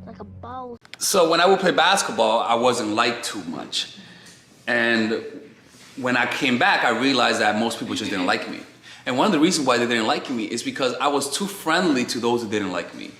like a ball. So when I would play basketball, I wasn't liked too much. And when I came back, I realized that most people just didn't like me. And one of the reasons why they didn't like me is because I was too friendly to those who didn't like me.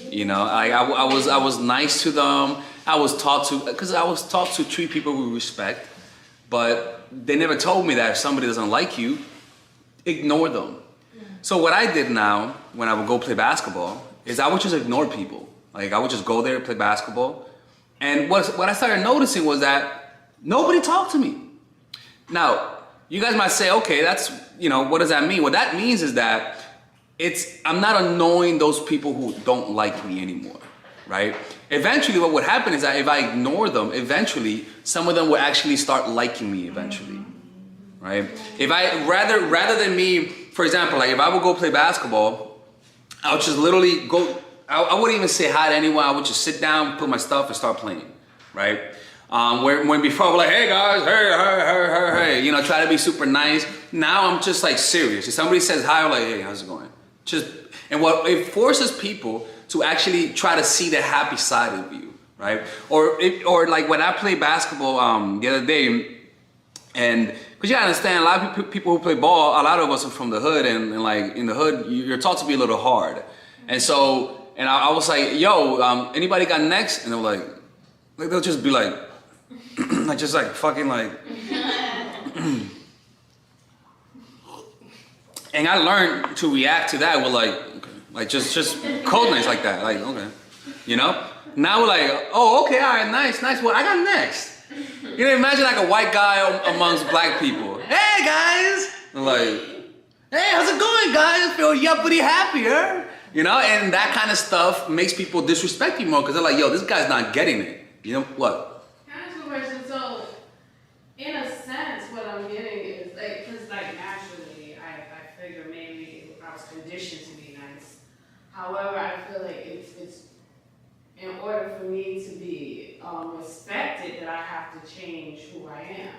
You know, I was nice to them. I was taught to treat people with respect, but they never told me that if somebody doesn't like you, ignore them. So what I did now, when I would go play basketball, is I would just ignore people. Like I would just go there, play basketball. And what I started noticing was that nobody talked to me. Now, you guys might say, okay, that's, you know, what does that mean? What that means is that I'm not annoying those people who don't like me anymore, right? Eventually what would happen is that if I ignore them, eventually some of them will actually start liking me eventually, right? If I, rather than me, for example, like if I would go play basketball, I would just literally go, I wouldn't even say hi to anyone. I would just sit down, put my stuff and start playing, right? When before I was like, hey guys, hey, you know, try to be super nice. Now I'm just like serious. If somebody says hi, I'm like, hey, how's it going? And what it forces people to actually try to see the happy side of you, right? Or like when I played basketball the other day, and because you gotta understand, a lot of people who play ball, a lot of us are from the hood, and like in the hood, you're taught to be a little hard. And so, and I was like, yo, anybody got next? And they're like they'll just be like, like just like fucking like. And I learned to react to that with like, okay, like just coldness like that, like okay, you know. Now we're like, oh okay, all right, nice. Well, I got next. You know, imagine like a white guy amongst black people. Hey guys, and like, hey, how's it going, guys? I feel yuppity happier, you know. And that kind of stuff makes people disrespect you more because they're like, yo, this guy's not getting it. You know what? Can I ask you a question? So, in a sense, what I'm getting is like, because like naturally, I figure maybe I was conditioned to be nice. However, I feel like it's in order for me to be respected that I have to change who I am.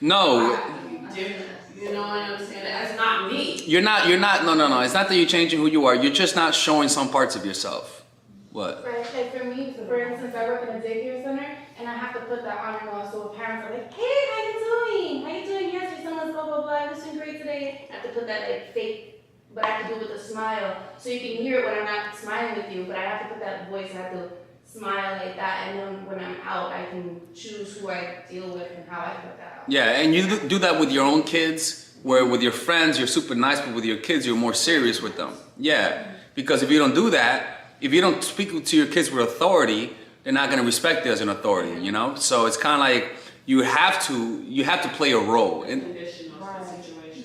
No. I have to be different. You know what I'm saying? That's not me. You're not, no. It's not that you're changing who you are. You're just not showing some parts of yourself. What? Right, like for me, for instance, I work in a daycare center, and I have to put that on and on. So parents are like, hey, how you doing? How you doing? Yes, your son was blah, blah, blah. I was doing great today. I have to put that like fake, but I have to do it with a smile. So you can hear it when I'm not smiling with you, but I have to put that voice, I have to smile like that, and then when I'm out, I can choose who I deal with and how I put that out. Yeah, and you do that with your own kids, where with your friends, you're super nice, but with your kids, you're more serious with them. Yeah, because if you don't do that, if you don't speak to your kids with authority, they're not gonna respect you as an authority, you know? So it's kind of like, you have to play a role. And, Situation.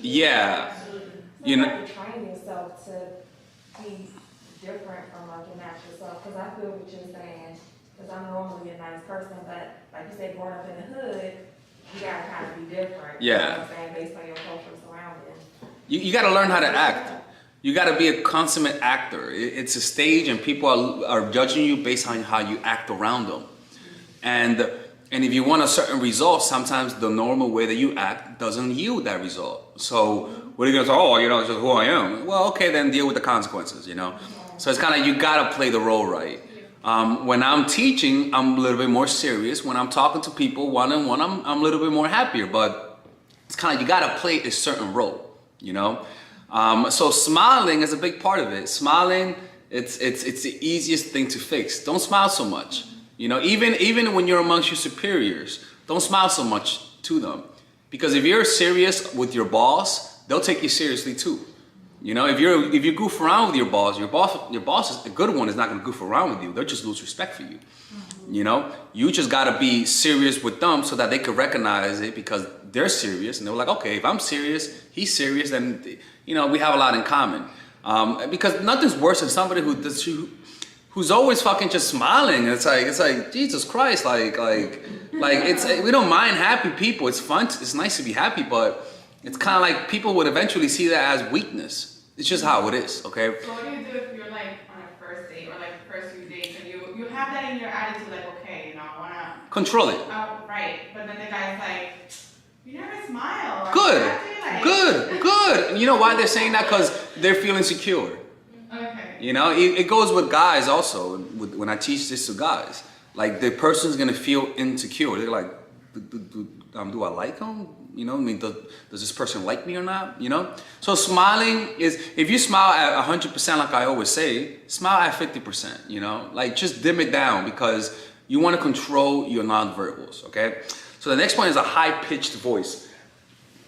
yeah. You know, you have to train yourself to be different from like your natural self. Because I feel what you're saying. Because I'm normally a nice person, but like you said, growing up in the hood, you gotta kind of be different. Yeah. You know what I'm saying, based on your cultural surroundings. You gotta learn how to act. You gotta be a consummate actor. It's a stage, and people are judging you based on how you act around them. And if you want a certain result, sometimes the normal way that you act doesn't yield that result. So what are you gonna say? Oh, you know, it's just who I am. Well, okay, then deal with the consequences, you know? So it's kind of, you gotta play the role right. When I'm teaching, I'm a little bit more serious. When I'm talking to people one-on-one, I'm a little bit more happier, but it's kind of, you gotta play a certain role, you know? So smiling is a big part of it. Smiling, it's the easiest thing to fix. Don't smile so much. You know, even when you're amongst your superiors, don't smile so much to them. Because if you're serious with your boss, they'll take you seriously too. You know, if you goof around with your boss is a good one, is not gonna goof around with you. They'll just lose respect for you. You know, you just gotta be serious with them so that they can recognize it because they're serious, and they're like, okay, if I'm serious, he's serious, then you know we have a lot in common. Because nothing's worse than somebody who's always fucking just smiling. It's like Jesus Christ, like we don't mind happy people. It's fun. It's nice to be happy, but it's kind of like people would eventually see that as weakness. It's just how it is, okay? So what do you do if you're like on a first date or like the first few dates and you have that in your attitude, like, okay, you know, I wanna Control it. right, but then the guy's like, you never smile. Good. You know why they're saying that? Because they're feeling secure. Okay. You know, it goes with guys also. When I teach this to guys, like the person's gonna feel insecure. They're like, do I like him? You know, I mean, does this person like me or not? You know? So smiling is, if you smile at 100%, like I always say, smile at 50%, you know? Like just dim it down because you want to control your nonverbals, okay? So the next one is a high-pitched voice.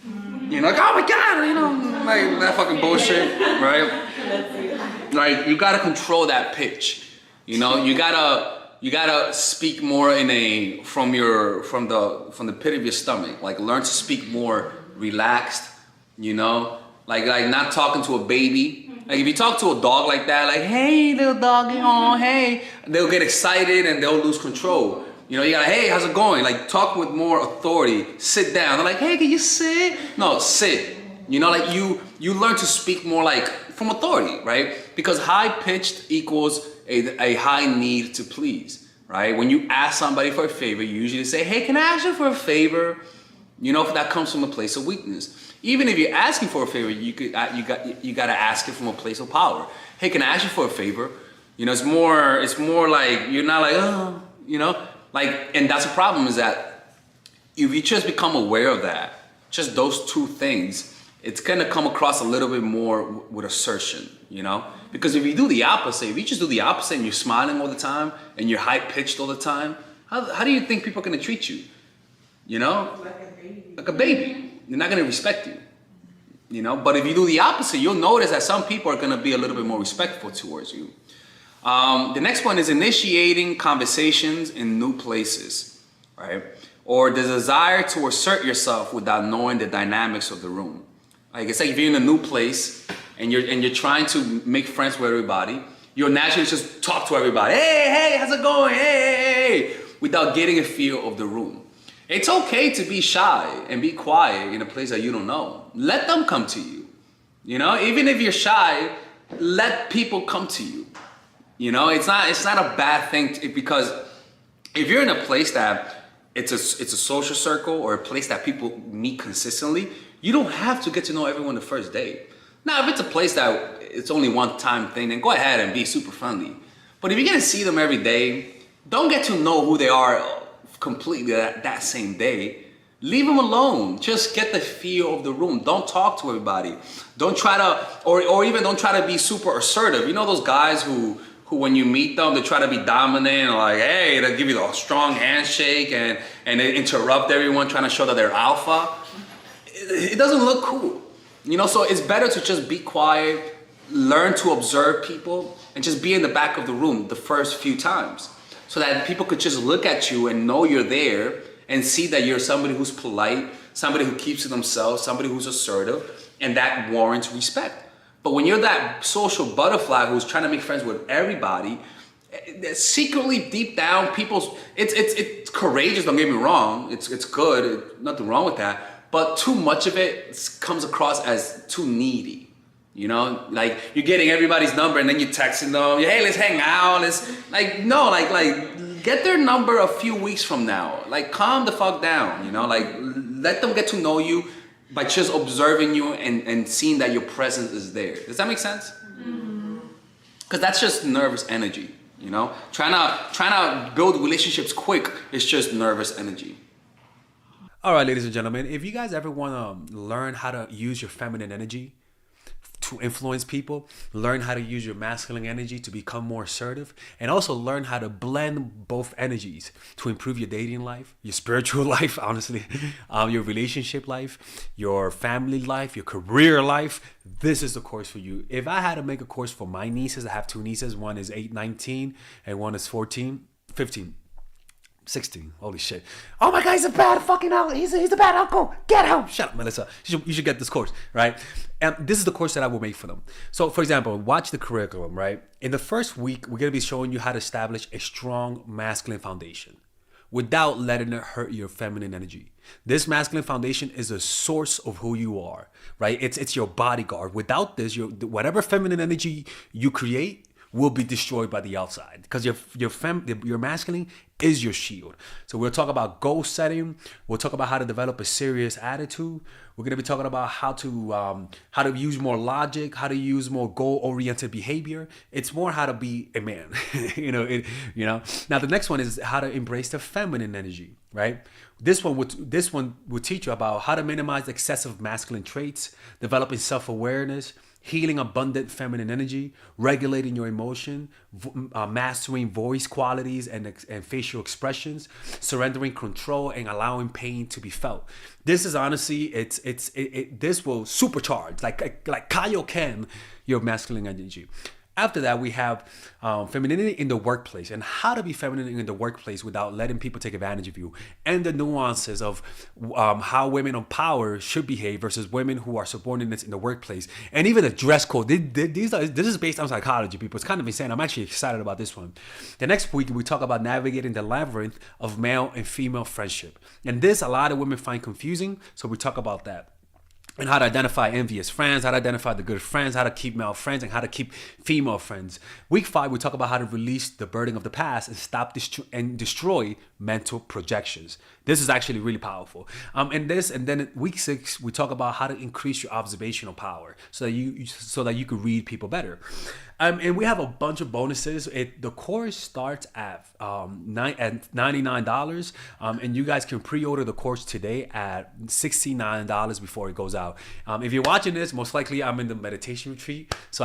You know, like, oh my God, you know, like that fucking bullshit, right? Like you gotta control that pitch. You know, you gotta speak more from the pit of your stomach. Like learn to speak more relaxed, you know, like not talking to a baby. Like if you talk to a dog like that, like, hey little doggy, oh hey, they'll get excited and they'll lose control. You know, you gotta, hey, how's it going? Like talk with more authority. Sit down. They're like, hey, can you sit? No, sit. You know, like you learn to speak more like from authority, right? Because high pitched equals a high need to please, right? When you ask somebody for a favor, you usually say, hey, can I ask you for a favor? You know, that comes from a place of weakness. Even if you're asking for a favor, you gotta ask it from a place of power. Hey, can I ask you for a favor? You know, it's more like you're not like, oh, you know, like, and that's the problem is that if you just become aware of that, just those two things, it's gonna come across a little bit more with assertion, you know? Because if you do the opposite, if you just do the opposite and you're smiling all the time and you're high-pitched all the time, how do you think people are gonna treat you? You know? Like a baby. They're not gonna respect you. You know? But if you do the opposite, you'll notice that some people are gonna be a little bit more respectful towards you. The next one is initiating conversations in new places, right? Or the desire to assert yourself without knowing the dynamics of the room. Like it's like if you're in a new place and you're trying to make friends with everybody, you'll naturally just talk to everybody. Hey, how's it going? Hey, without getting a feel of the room. It's okay to be shy and be quiet in a place that you don't know. Let them come to you. You know, even if you're shy, let people come to you. You know, it's not a bad thing because if you're in a place that it's a social circle or a place that people meet consistently, you don't have to get to know everyone the first day. Now, if it's a place that it's only one time thing, then go ahead and be super friendly. But if you're gonna see them every day, don't get to know who they are completely that same day. Leave them alone. Just get the feel of the room. Don't talk to everybody. Don't try to, or even don't try to be super assertive. You know those guys who when you meet them, they try to be dominant, and like, hey, they give you a strong handshake and they interrupt everyone trying to show that they're alpha. It doesn't look cool. You know, so it's better to just be quiet, learn to observe people, and just be in the back of the room the first few times so that people could just look at you and know you're there and see that you're somebody who's polite, somebody who keeps to themselves, somebody who's assertive, and that warrants respect. But when you're that social butterfly who's trying to make friends with everybody, secretly deep down, it's courageous, don't get me wrong, it's good, nothing wrong with that, but too much of it comes across as too needy. You know, like you're getting everybody's number and then you're texting them, hey, let's hang out, like get their number a few weeks from now. Like calm the fuck down, you know, like let them get to know you by just observing you and seeing that your presence is there. Does that make sense? Because that's just nervous energy, you know? Trying to build relationships quick is just nervous energy. All right, ladies and gentlemen, if you guys ever want to learn how to use your feminine energy to influence people, learn how to use your masculine energy to become more assertive, and also learn how to blend both energies to improve your dating life, your spiritual life, honestly, your relationship life, your family life, your career life, this is the course for you. If I had to make a course for my nieces, I have two nieces, one is 19 and one is 15. 16. Holy shit. Oh my God, he's a bad fucking uncle. He's a bad uncle. Get him. Shut up, Melissa. You should get this course, right? And this is the course that I will make for them. So, for example, watch the curriculum, right? In the first week, we're going to be showing you how to establish a strong masculine foundation without letting it hurt your feminine energy. This masculine foundation is a source of who you are, right? It's your bodyguard. Without this, whatever feminine energy you create will be destroyed by the outside, because your masculine is your shield. So we'll talk about goal setting. We'll talk about how to develop a serious attitude. We're gonna be talking about how to use more logic, how to use more goal-oriented behavior. It's more how to be a man. Now the next one is how to embrace the feminine energy, right? This one would teach you about how to minimize excessive masculine traits, developing self-awareness, healing abundant feminine energy, regulating your emotion, mastering voice qualities and facial expressions, surrendering control, and allowing pain to be felt. This is honestly, this will supercharge, like Kaioken, your masculine energy. After that, we have femininity in the workplace, and how to be feminine in the workplace without letting people take advantage of you, and the nuances of how women of power should behave versus women who are subordinates in the workplace, and even the dress code. This is based on psychology, people. It's kind of insane. I'm actually excited about this one. The next week, we talk about navigating the labyrinth of male and female friendship, and this a lot of women find confusing, so we talk about that. And how to identify envious friends, how to identify the good friends, how to keep male friends, and how to keep female friends. Week 5, we talk about how to release the burden of the past and stop and destroy mental projections. This is actually really powerful. And then week 6, we talk about how to increase your observational power so that you can read people better. And we have a bunch of bonuses. The course starts at $99, and you guys can pre-order the course today at $69 before it goes out. If you're watching this, most likely I'm in the meditation retreat, so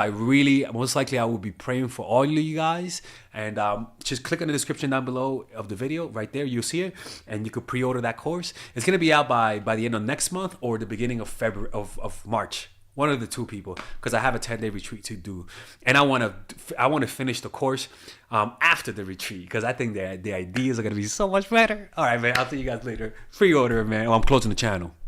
most likely I will be praying for all of you guys. And just click on the description down below of the video. Right there, you'll see it, and you can pre-order that course. It's gonna be out by the end of next month or the beginning of February of March. One of the two, people, because I have a 10-day retreat to do, and I want to finish the course after the retreat, because I think the ideas are gonna be so much better. All right, man. I'll see you guys later. Pre-order, man. I'm closing the channel.